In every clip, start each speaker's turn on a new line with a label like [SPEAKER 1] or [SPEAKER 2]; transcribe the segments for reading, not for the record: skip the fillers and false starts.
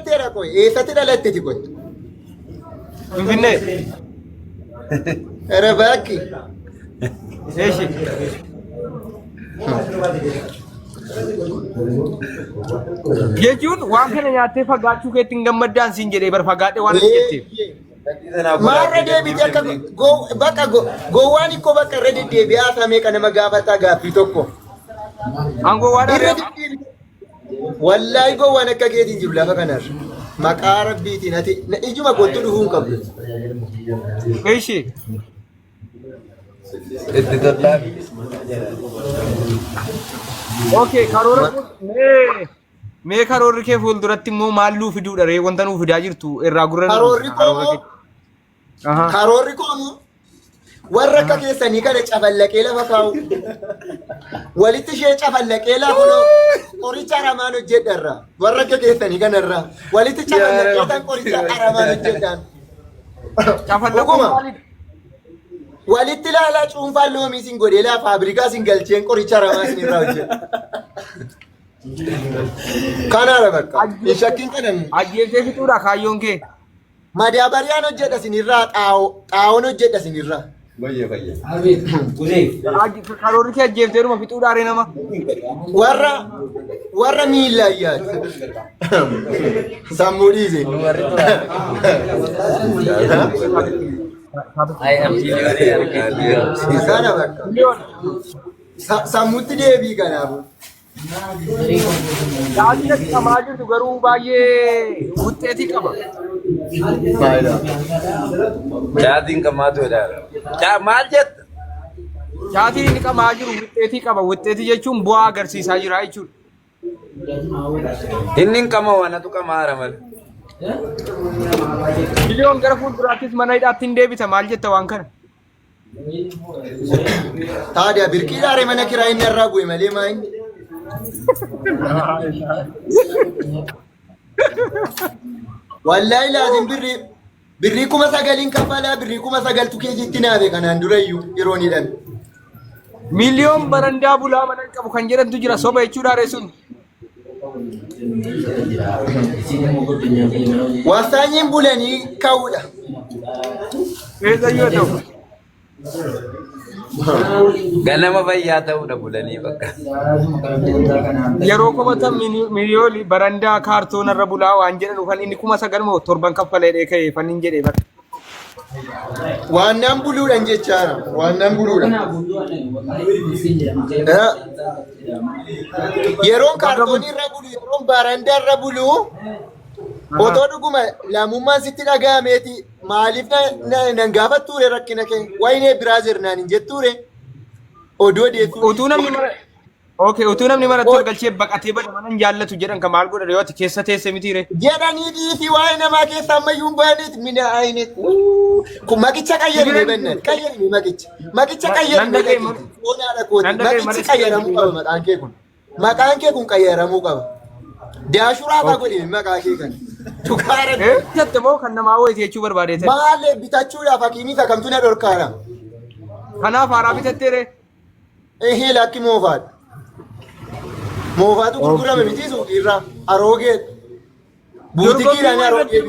[SPEAKER 1] Tera koi, eessatti dhalatte koi?
[SPEAKER 2] Finfinnee.
[SPEAKER 1] Era bakki.
[SPEAKER 2] Eeshi. Jechuun waan kana nyaattee fagaachuu keetti hin gammaddaan siin jedhee bar fagaadhe waan jetteef.
[SPEAKER 1] Maarra deebitee akka bakka gowwaan ikkoo bakka irra deddeebi'aa samee kana nama gaafataa gaaffii tokko.
[SPEAKER 2] Angoo waan
[SPEAKER 1] Irra deddeebi'ee. Wallaahi gowwaan akka keetiin jiru lafa kanarra. Maqaa rabbiitiin ati ijuma kootu dhufuu hin qabdu.
[SPEAKER 2] Eeshi. Okay, karoora mee karoorri kee fuulduratti immoo maal nuu fiduudha ree wanta nuu fidaa jirtu irraa gurra
[SPEAKER 1] karoorri koo warra akka keessanii kana cafallaqee lafa kaa'u walitti ishee cafallaqee lafa qoricha aramaan hojjedharra warra akka keessanii kanarra walitti cafallaqee tan qoricha aramaan hojjedhan
[SPEAKER 2] cafallaquma
[SPEAKER 1] walitti ilaalaa cuunfaan loomii sin godhee laa faabrikaa sin galcheen qoricha aramaa sin irraa hojjedha. Kanaara bakka hin shakkiin qanan
[SPEAKER 2] ajjeesee fixuudha kaayyoon kee
[SPEAKER 1] madaabariyaan hojjedha sin irraa xaa'oon hojjedha sin irraa.
[SPEAKER 2] Karoorri kee ajjeeftee dhuma fixuudha ree nama
[SPEAKER 1] warra miila ayyaati sammuu dhiise. Kana bakka sammuutti deebii kanaafu.
[SPEAKER 2] Yaadni qamaa jirtu garuu baay'ee wuxxeetii qaba.
[SPEAKER 3] Jaatiin qamaatu jedha. Maal jetta?
[SPEAKER 2] Jaatiin inni qamaa jiru wuxxeetii qaba. Wuxxeetii jechuun bu'aa agarsiisaa jira jechuudha.
[SPEAKER 3] Inni qama wanatu qamaara malee.
[SPEAKER 2] Miliyoon gara fuulduraattis mana hidhaatti hin deebita maal jetta waan kana?
[SPEAKER 1] Taadiyaa birqiidhaare mana kiraa inni irraa bu'e malee maayini. Wallahi laazim birrii 9,000 kafalaa birrii 9,000 keejitti naafe kanaan durayyuu yeroo ni dhan.
[SPEAKER 2] Miliyoon barandaa bulaa mana qabu kan jedhantu jira soba jechuudha ree sun.
[SPEAKER 1] Wasaanyiin bulanii ka'uudha.
[SPEAKER 2] Eezayyoo ta'u.
[SPEAKER 3] Ganama fayyaa ta'uudha bulanii bakka.
[SPEAKER 2] Yeroo qabatan miliyoon barandaa kaartoonarra bulaa waan jedhan kan inni 9,700 kaffalee ka'ee fannin jedhee bakka.
[SPEAKER 1] Waannaan buluudhaan jechaadha. Waannaan buluudhaan. Yeroon kaartoonii irra bulu, yeroon barandaa irra bulu, otoo dhuguma lammummaan sitti dhaga'ameeti maaliif nan gaafattuure rakkina kee waynee biraa jirnaan hin jettuure odoo deetu.
[SPEAKER 2] Utuu namni mana tol galchee baqatee bada manan jaallatu jedhan kan maal godhan yoo ati keessa teesse mitiire.
[SPEAKER 1] Jedhanii dhiifi waa'ee namaa keessa ammayyuu hin baaneet mina aynet. Kun maqicha qayyarame bennan qayyarame maqicha qayyarame oonaadha kooti maqichi qayyaramuu qaba maqaan kee kun maqaan kee kun qayyaramuu qaba. Daashuraa faa godhime maqaa kee kan. Tukaara.
[SPEAKER 2] Jette moo kan namaa wayiiti jechuu barbaadeete.
[SPEAKER 1] Maal bitachuudhaaf hakiimii fakamtu na dhorkaadha.
[SPEAKER 2] Kanaaf haaraa bitatteere.
[SPEAKER 1] Ehee lakki moofaadha. Moofaatu gurgurame miti suuqiirraa aroogee buutikiidhaan aroogee.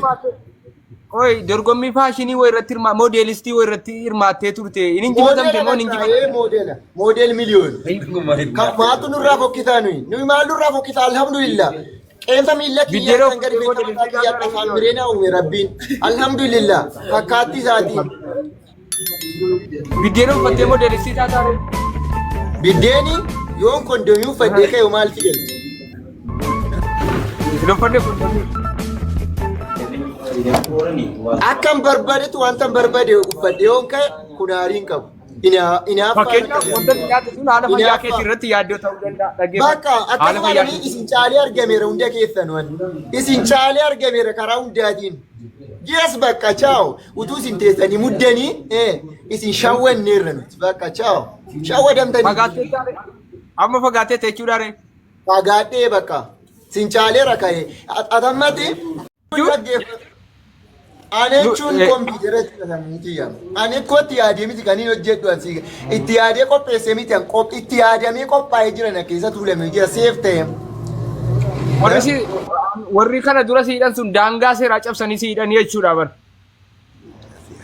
[SPEAKER 2] Oi dorgommii faashinii way irratti moodeelistii way irratti hirmaattee turte inni injifatamte moo inni
[SPEAKER 1] injifatamte moodeel miliyoon kan maatu nurraa fokkisaa nuyi maal nurraa fokkisaa alhamdulillah qeensa miilla kiyyaa kan gadi beekamaa kiyyaa afaan mireenaa uume rabbiin alhamdulillah fakkaatti isaatiin.
[SPEAKER 2] Biddeen uffattee moodeelistii taataare.
[SPEAKER 1] Biddeeni yoon kondomii uffadhee ka'e maal si galche?
[SPEAKER 2] Uffanne kondomii.
[SPEAKER 1] Akkam barbaadetu wanta barbaade uffadhee yoon ka'e kun aariin qabu.
[SPEAKER 2] Fakkeenyaaf wanta dhiyaate sun haala fayyaa keetii irratti yaaddoo ta'uu danda'a.
[SPEAKER 1] Bakka akkasuma isin caalee argameera hunda keessan isin caalee argameera karaa hundaatiin. Yes bakka ciao utuu isin teessanii muddanii isin shawwanneerra nuti bakka ciao shawwadamtanii.
[SPEAKER 2] Fagaattee amma fagaattee jechuudha ree.
[SPEAKER 1] Fagaadhee bakka isin caalee raka'e atammati. Ani jechuun kompiitara jedhamti yaama. Ani kootti yaadee miti kan inni hojjedhu asii itti yaadee qopheessee miti itti yaadamee qophaa'ee jiran keessa tuulamee jira seef ta'e.
[SPEAKER 2] warri kana dura siidhan sun daangaa seeraa cabsanii siidhan jechuudha bar.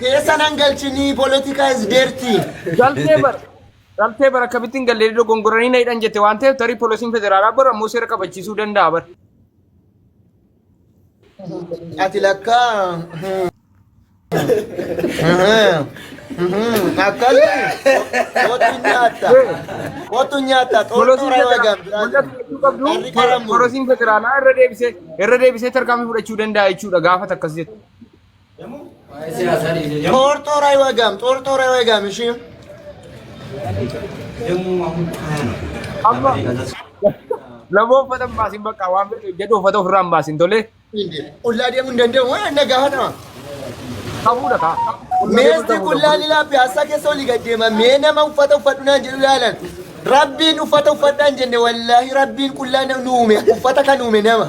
[SPEAKER 1] Keessan hangalchinii politika is dirty.
[SPEAKER 2] Galtee bara akkabittiin gallee dogongoranii na hidhan jette waan ta'eef tarii poolisiin federaalaa bara ammoo seera kabachiisuu danda'a bar.
[SPEAKER 1] Ati lakkaa. Akkali. Otu nyaata.
[SPEAKER 2] Poolisiin federaalaa irra deebisee tarkaanfii fudhachuu danda'a jechuudha gaafa takkas jettu.
[SPEAKER 1] Tortoraa wagam ishii.
[SPEAKER 2] Amma lamoo uffatan baasin bakka waan jedhu uffata ofirraa hin baasin tolee.
[SPEAKER 1] Qullaa deemuu hin danda'u waan na gaafatama.
[SPEAKER 2] Qabuudha kaa.
[SPEAKER 1] Meesti qullaa lilaa piyaasaa keessa olii gad deema. Mee nama uffata uffadhu naan jedhu ilaalan. Rabbiin uffata uffadhaan jenne wallaahi rabbiin qullaa nu uume uffata kan uume nama.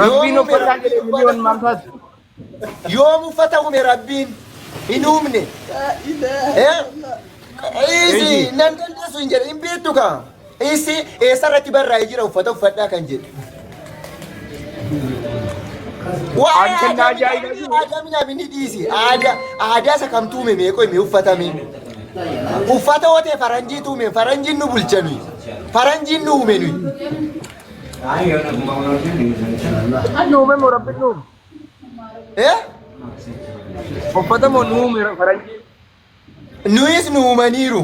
[SPEAKER 2] Rabbiin uffata jedhee miliyoon maal taati?
[SPEAKER 1] Yoom uffata uume rabbiin hin uumne. Isi nan dandeessu hin jedhe hin beektu kaa. Isi eessarratti barraa'ee jira uffata uffadhaa kan jedhu. Aadaa minaamin ni dhiisi. Aadaa isa kam tuume meeqoo himee uffatame. Uffata hootee faranjii tuume faranjiin nu bulchanu. Faranjiin nu uume nuyi.
[SPEAKER 2] Nu uume moo rabbi nu uume? Uffata moo nu uume faranjii?
[SPEAKER 1] Nuyis nu uumaniiru.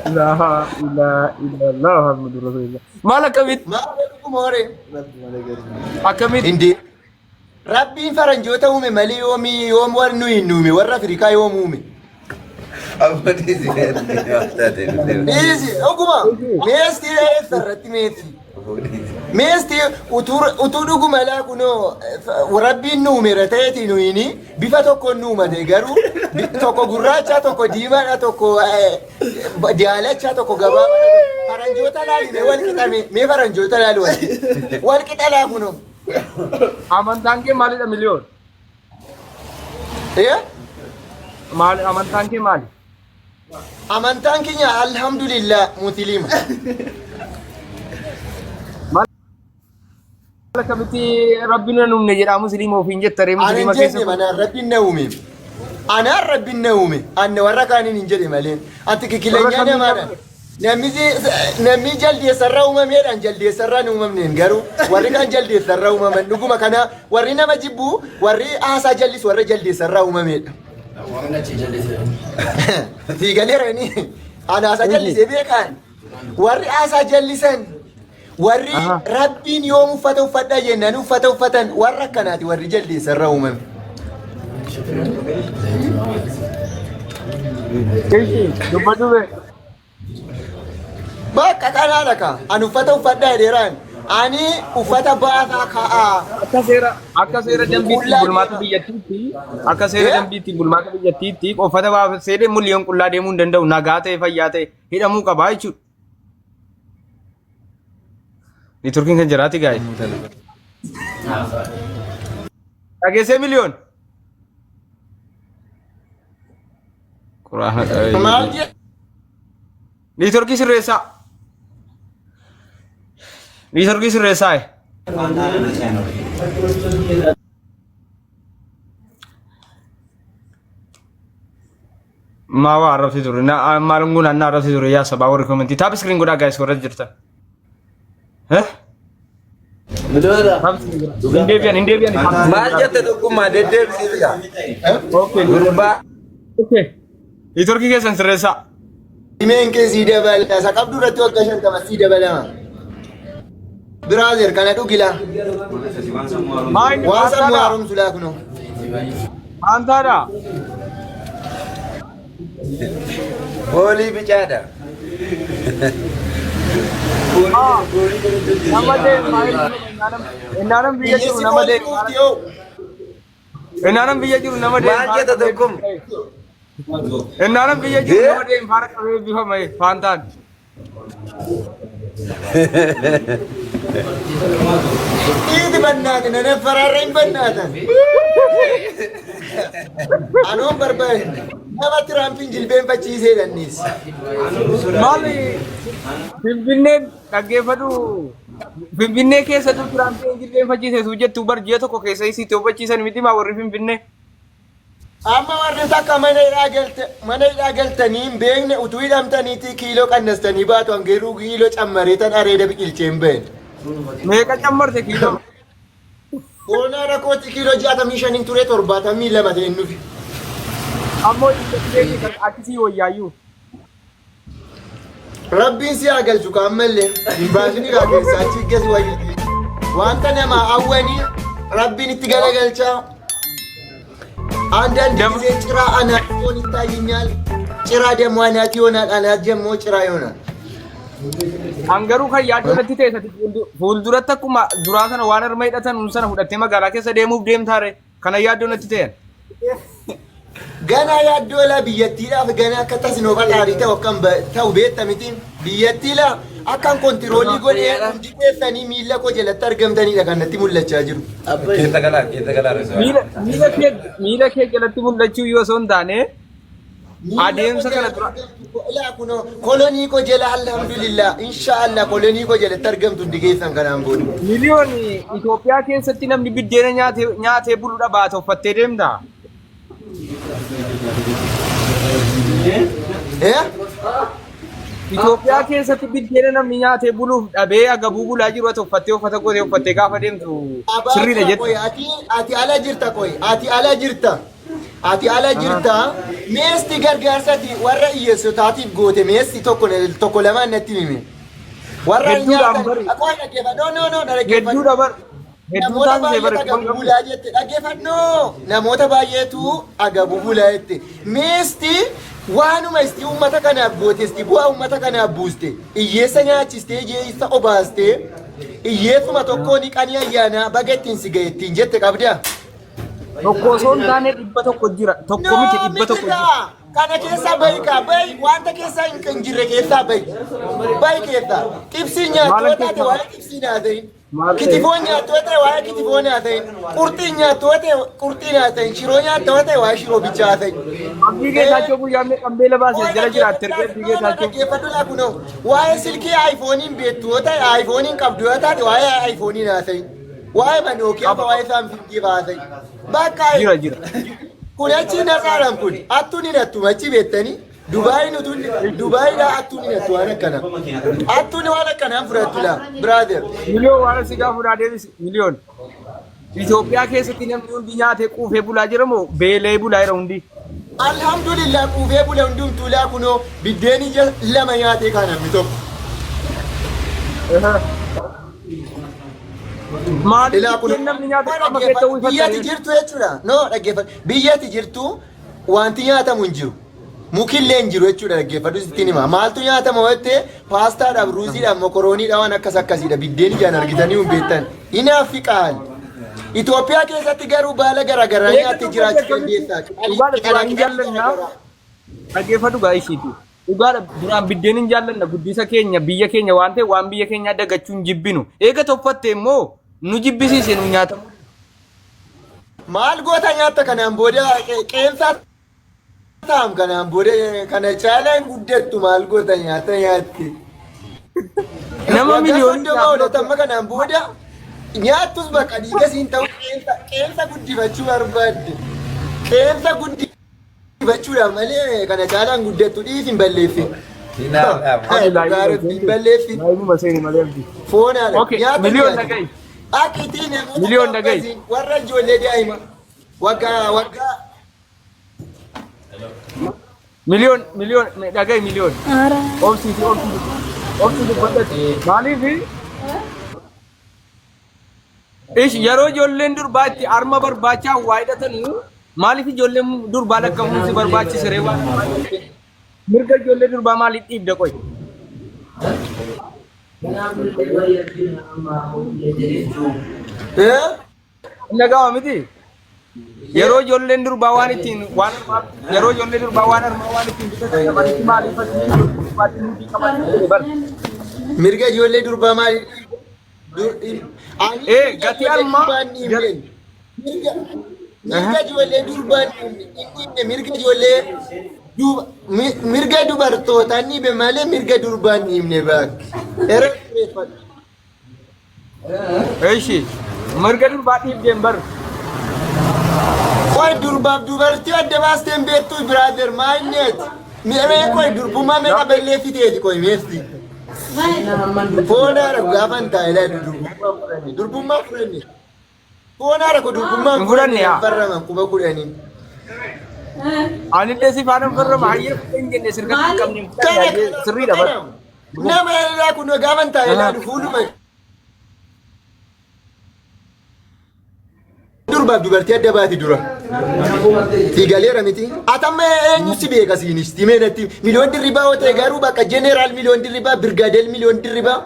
[SPEAKER 2] Ilaha Muhammadu Rasulullah. Maal akkamitti?
[SPEAKER 1] Maal dhugumoore?
[SPEAKER 2] Akkamitti?
[SPEAKER 1] Hindi. Rabbiin faranjoota uume malee yoom warri nuyi hin uume warra Afrikaa yoom uume. Dhiisi dhuguma meesti eessarratti meesti. Meesti utuu dhuguma laa kunoo rabbiin nu uumeera ta'eeti nuyini bifa tokkoon nu uumate garuu tokko gurraacha tokko diimaadha tokko daalacha tokko gabaabaa faranjoota laaline wal qixame mee faranjoota laalu wal qixa laa kunoo.
[SPEAKER 2] Amantaan kee maalidha miliyoon? Maali amantaan kee maali?
[SPEAKER 1] Amantaan keenya alhamdulillah musliima.
[SPEAKER 2] Akkamitti rabbiin na uumne jedhaa musliima ofiin jettare musliima
[SPEAKER 1] keessa. Anaan rabbiin na uume. Anaan rabbiin na uume. Anne warra kaaniin hin jedhe malee. Ati kikilenyaa namaadha. Namni jaldeessarraa uumameedhaan jaldeessarraa hin uumamneen garuu warri kaan jaldeessarraa uumaman dhuguma kana warri nama jibbu warri haasaa jallisu warra jaldeessarraa uumameedha. Fiigaleerani ana haasaa jallisee beekaan warri haasaa jallisan warri rabbiin yoom uffata uffadhaa jennaan uffata uffatan warra akkanaati warri jaldeessarraa uumame.
[SPEAKER 2] Dubbatu bee.
[SPEAKER 1] Bakka kanaadha ka ani uffata uffadhaa jedheeraan ani uffata baataa ka'aa.
[SPEAKER 2] Akka seera dambiitti bulmaata biyyattiitti akka seera dambiitti bulmaata biyyattiitti uffata baasee miliyoon qullaa deemuu hin danda'u nagaa ta'e fayyaa ta'e hidhamuu qabaa jechuudha. Turkiin kan jiraati gaa'e. Dhageessee miliyoon.
[SPEAKER 1] Maal jedhe?
[SPEAKER 2] Turkii sirreessaa. Turkii sirreessaa. Maa waa arrabsi ture. Maalin kun anna arrabsi ture yaa sabaa warri komentii. Taap iskiriin godhaa gaa'es warra jirtan. Hindeebiyan.
[SPEAKER 3] Maal jette dhugumaa deddeebisiifta.
[SPEAKER 2] Gurbaa. Turkii keessan sirreessaa.
[SPEAKER 1] Himeen kee sii dabala. Isa qabdu irratti waggaa 50 sii dabalama. Biraazer kana dhugila. Waan sammuu haaromsu laa kunoo.
[SPEAKER 2] Maantaadha.
[SPEAKER 3] Foolii bicaadha.
[SPEAKER 2] Nama deemaa innaanan biyya jiru nama deemaa. Innaanan biyya jiru nama deemaa.
[SPEAKER 3] Maal jetta tokkum?
[SPEAKER 2] Innaanan biyya jiru nama deemaa faara qabee bifame faantaan.
[SPEAKER 1] Ini bannaati nana fararra hin bannaatan. Anoon barbaade nama Tiraampiin jilbeenfachiisee dandeessi.
[SPEAKER 2] Maali Finfinneen dhaggeeffadhu Finfinnee keessa Tiraampiin jilbeenfachiise jettu barjee tokko keessa isii hubachiisan miti maa warri Finfinnee.
[SPEAKER 1] Amma warri takka mana hidhaa galtanii hin beekne utuu hidhamtaniiti kiiloo qannastanii baatu hangeeruu kiiloo cammareetan areeda biqilchee hin beekne.
[SPEAKER 2] Meeqa cammarte kiiloo?
[SPEAKER 1] Foonaa rakkooti kiiloo 65 ture 72 ta'e nufi.
[SPEAKER 2] Ammoo akkasii wayyaayyuu.
[SPEAKER 1] Rabbiin si haa galchu kaammallee hin baasni kaa keessaa achi gasi wayii. Wanta nama hawwanii Rabbiin itti galagalchaa. አንዳንድ ጊዜ ጭራ አናት ሆን ይታየኛል። ጭራ ደግሞ አናት ይሆናል። አናት ደግሞ ጭራ ይሆናል።
[SPEAKER 2] አንገሩ ከያዶለቲ ተሰት ፉልዱረት ተኩማ ዱራተን ዋነር ማይዳተን እንሰነ ሁደቴ መጋላ ከሰ ደሙብ ደምታረ ከነ ያዶለቲ ተን
[SPEAKER 1] ገና ያዶላ ቢየቲላፍ ገና ከተስኖ ባታሪ ተወከም ተው ቤት ተሚቲን ቢየቲላ አካን ኮንትሮሊ ጎዴ እንዲከሰኒ ሚለ ኮ ጀለተ አርገምተኒ ለከነቲ ሙለቻ ጅሩ ሚለ ከ ጀለቲ ሙለቹ ይወሶን ዳኔ አዴምሰ ከነ ላ ኩኖ ኮሎኒ ኮ ጀላ አልহামዱሊላህ ኢንሻአላህ ኮሎኒ ኮ ጀለተ አርገምቱ እንዲከሰን ከናም ቦዲ
[SPEAKER 2] ሚሊዮን ኢትዮጵያ ከሰቲ ነምኒ ቢዴነ ኛቴ ቡሉ ዳባቶ ፈቴ ደምዳ Itoophiyaa keessatti biddeena namni nyaatee buluuf dhabee agabuu bulaa jiru uffattee uffata gootee uffattee gaafa deemtu sirriidha jettu.
[SPEAKER 1] Ati ala jirta koy ati ala jirta ati ala jirta meesti gargaarsati warra hiyyeessotaatiif goote meesti tokko lamaan natti himi. Warra nyaatan akkuma dhaggeeffadhu no
[SPEAKER 2] hedduudha bar
[SPEAKER 1] namoota baay'eetu agabuu bulaa jette dhaggeeffadhu namoota baay'eetu agabuu bulaa jette meesti. Waanuma isti ummata kanaaf gooteesti bu'aa ummata kanaaf buuste iyyeessa nyaachistee jeessa obaaste iyyeessuma tokkoon qanii ayyaanaa baga ittiin si ga'e ittiin jette qabdaa.
[SPEAKER 2] Tokko osoo hin taane 100 jira tokko miti 100 jira.
[SPEAKER 1] Kana keessaa bahi kaa bahi wanta keessaa hin jirre keessaa bahi keessaa xibsii nyaatoo taate waa'ee xibsii nyaatayin. Kitifoon nyaatoo ta'e waa'ee kitifoon nyaatayin. Qurxiin nyaatoo ta'e qurxii nyaatayin. Shiroo nyaatoo ta'e waa'ee shiroo bichaa nyaatayin.
[SPEAKER 2] Abdii Geetaachoo guyyaamne qambee labaasee jala jiraatti erga Abdii Geetaachoo.
[SPEAKER 1] Dhaggeeffadhu laa kunoo waa'ee silkii aayifooniin beektu yoo ta'e aayifooniin qabdu yoo taate waa'ee aayifoonii nyaatayin. Waa'ee manookiyaa waa'ee saamsingii baasayin. Bakka
[SPEAKER 2] jira.
[SPEAKER 1] Kun achi nasaaran kun attuun hidhattu achi beektanii Dubaayidhaa attuun hidhattu waan akkana. Attuun waan akkanaan fudhattu laa biraader.
[SPEAKER 2] Miliyoon waan si gaafa fudhaa deebis miliyoon. Itoophiyaa keessatti namni hundi nyaatee quufee bulaa jira moo beelee bulaa jira hundi?
[SPEAKER 1] Alhamdulillah quufee bula hundumtuu laa kunoo biddeeni lama nyaatee kan namni tokko. Biyyatti jirtu jechuudha. No dhaggeeffadhu. Biyyatti jirtu wanti nyaatamu hin jiru. Mukillee hin jiru jechuudha dhaggeeffadhu sittiin hima. Maaltu nyaatama jettee paastaadhaaf ruuziidhaaf mokorooniidhaaf waan akkas akkasiidha. Biddeen ijaan argitanii hin beektan. Hinaafi qaali. Itoophiyaa keessatti garuu baala garaagaraa nyaattee jiraachuu dandeessaa.
[SPEAKER 2] Dhaggeeffadhu gaa ishiiti. Dhugaadha duraan biddeen hin jaallanna guddisa keenya biyya keenya waan ta'e waan biyya keenyaa dagachuun jibbinu. Eega toffatte immoo nu jibbisiise nu nyaatamu.
[SPEAKER 1] Maal goota nyaata kanaan booda qeensaa taam kanaan booda kana caalaan guddattu maal goota nyaata nyaatti.
[SPEAKER 2] Nama miliyoonii
[SPEAKER 1] amma kanaan booda nyaattus bakka dhiiga siin ta'u qeensa guddifachuu barbaadde. Qeensa guddifachuudhaan malee kana caalaan guddattu dhiis hin balleeffin. Hin balleeffin. Foonaa
[SPEAKER 2] miliyoon dhaga'i.
[SPEAKER 1] Akitiin
[SPEAKER 2] miliyoon dhaga'i.
[SPEAKER 1] Warra ijoollee daa'ima waggaa.
[SPEAKER 2] Miliyoon dhaga'i miliyoon. Oomsiisi dubbadhate. Maaliif? Yeroo ijoolleen durbaa itti harma barbaachaa waa hidhatanii maaliif ijoolleen durbaa lakkaa'uun si barbaachise ree waan mirga ijoollee durbaa maaliif dhiibda qoy? Nagawa miti. Yeroo ijoolleen durbaa waan ittiin yeroo ijoollee durbaa waan harmaa waan ittiin bitatan maaliif
[SPEAKER 1] mirga ijoollee durbaa maaliif?
[SPEAKER 2] Gati almaa
[SPEAKER 1] mirga ijoollee durbaan mirga ijoollee mirga dubartootaa ni be malee mirga durbaan ni himne baak.
[SPEAKER 2] እሺ መርገዱ ባዲፍ ጀምበር
[SPEAKER 1] ቆይ ዱርባብ ዱበርቲ አደባስተን ቤቱ ብራዘር ማይነት ሚሬ ቆይ ዱርቡማ መጣ በለፊት ሄድ ቆይ ሜስቲ ፎና ረጋ ፈንታ ኢላ ዱርቡማ ፍረኒ ፎና ረጋ ዱርቡማ ፍረኒ ፈረመን ኩበ ኩደኒ
[SPEAKER 2] አን እንደዚህ ፋንም ፈረመ አየር እንጀነ ስርገት ቀምኒ ስሪ ደበር
[SPEAKER 1] ነማ ኢላ ኩኖ ጋፈንታ ኢላ ፉሉ durbaaf dubartii adda baati dura fiigaleera miti atama eenyu si beeka siinis timeedatti miliyoon dirribaa otee garuu bakka jeneraal miliyoon dirribaa birgaadeel miliyoon dirribaa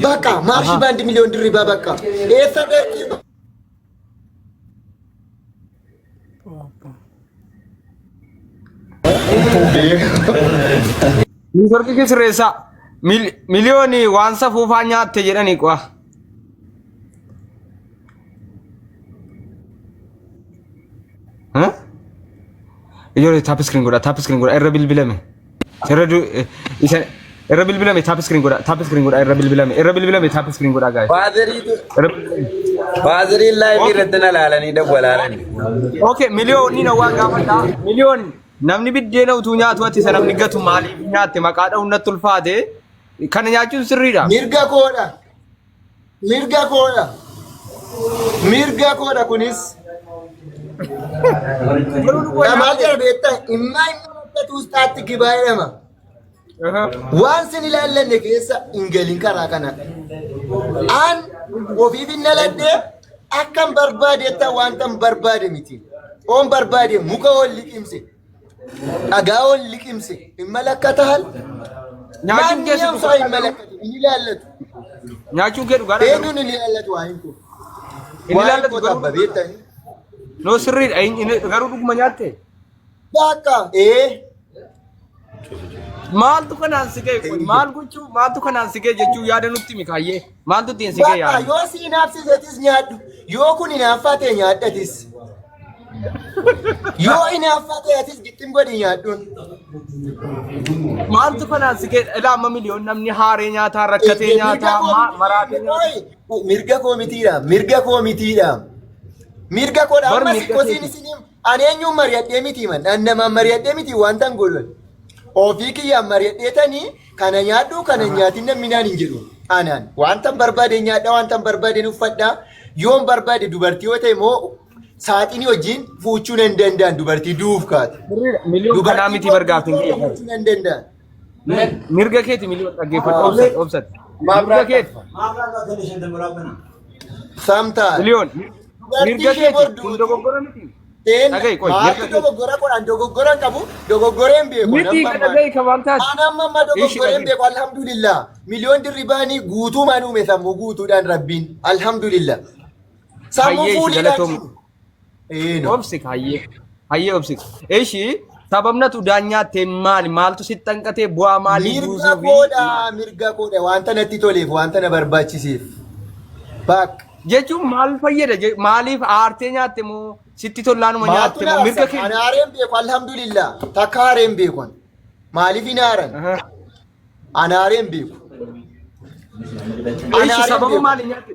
[SPEAKER 1] bakka maarshi baandi miliyoon dirribaa bakka eessa dheerti
[SPEAKER 2] Nisarki kisreessa miliyooni waan safuufaa nyaatte jedhanii qo'a. Ijoollee taap iskiriin godha irra bilbilame irra bilbilame taap iskiriin godha irra bilbilame taap iskiriin godha gaa'e.
[SPEAKER 3] Baaziriin laayivii irratti na laalanii dawwalaalani.
[SPEAKER 2] Okay miliyoonni na waan gaafadha miliyoon namni biddeena utuu nyaatu ati isa namni gatu maaliif nyaatte maqaa dha'uun natti ulfaate kana nyaachuun sirriidha.
[SPEAKER 1] Mirga koodha kunis. Kamal jara beektaa immaa uffatu ustaatti gibaa'edhama. Waan sin ilaallanne keessa hin galin karaa kana. An ofiif hin dhaladhee akkan barbaadeetta waantan barbaade miti. Oon barbaade muka ol liqimse. Dhagaa ol liqimse. Hin malakkata hal.
[SPEAKER 2] Nyaachuun keessa
[SPEAKER 1] dhugaa hin malakkatu. Hin ilaallatu.
[SPEAKER 2] Nyaachuun kee dhugaadha.
[SPEAKER 1] Eenyuun hin ilaallatu waa hin kun.
[SPEAKER 2] Hin ilaallatu
[SPEAKER 1] garuu. Waa hin beektanii.
[SPEAKER 2] No sirriidha garuu dhuguma nyaatte.
[SPEAKER 1] Bakka
[SPEAKER 2] maaltu kanaan si ga'e maal gochuu maaltu kanaan si ga'e jechuu yaada nutti himi kaayyee maaltu ittiin si ga'e yaada.
[SPEAKER 1] Yoo si hinaafsisetis nyaadhu yoo kun hinaaffatee nyaadhatis. Yoo hinaaffate atis gittin godhi nyaadhuun.
[SPEAKER 2] Maaltu kanaan si ga'e ilaa amma miliyoon namni haaree nyaataa rakkatee nyaataa maraatee nyaataa.
[SPEAKER 1] Mirga koomitiidha. Mirga koodha amma sikkosiin isiniin ani eenyuun mari'adhee miti man annamaan mari'adhee miti wantan godhan ofii kiyyaan mari'adheetanii kana nyaadhu kana nyaatin namni naan hin jedhu anaan wantan barbaade nyaadha wantan barbaade uffadha yoon barbaade dubartii yoo ta'e moo saaxinii wajjin fuuchuu nan danda'an dubartii duuf kaate.
[SPEAKER 2] Miliyoon kanaa miti bargaafin
[SPEAKER 1] fuuchuu nan danda'an.
[SPEAKER 2] Mirga keeti miliyoon dhaggeeffadha obsat. Mirga keeti.
[SPEAKER 1] Samtaa.
[SPEAKER 2] Miliyoon. Mirga keeti kun dogoggora miti. Dhaga'i qoy.
[SPEAKER 1] Maati dogoggora godhan dogoggoran qabu dogoggoreen beeku.
[SPEAKER 2] Miti dhaga'i kabaan taati.
[SPEAKER 1] Anamma dogoggoreen beeku alhamdulillah. Miliyoon dirribaanii guutuumaan uume sammuu guutuudhaan rabbiin alhamdulillah. Sammuu fuudhiidhaan.
[SPEAKER 2] Obsi hayyee obsi. Eeshi sababnatu daanyaattee maali maaltu si xanqatee bu'aa maalii
[SPEAKER 1] buusuuf. Mirga koodha wanta natti toleef wanta na barbaachiseef. Bakka.
[SPEAKER 2] Jechuun maal fayyada maaliif aartee nyaatte moo sitti tollaanuma nyaatte moo mirga kee.
[SPEAKER 1] Ana aareen beeku alhamdulillah takka aareen beeku maaliif hin aaran. Ana aareen beeku.
[SPEAKER 2] Sababa maali nyaatte.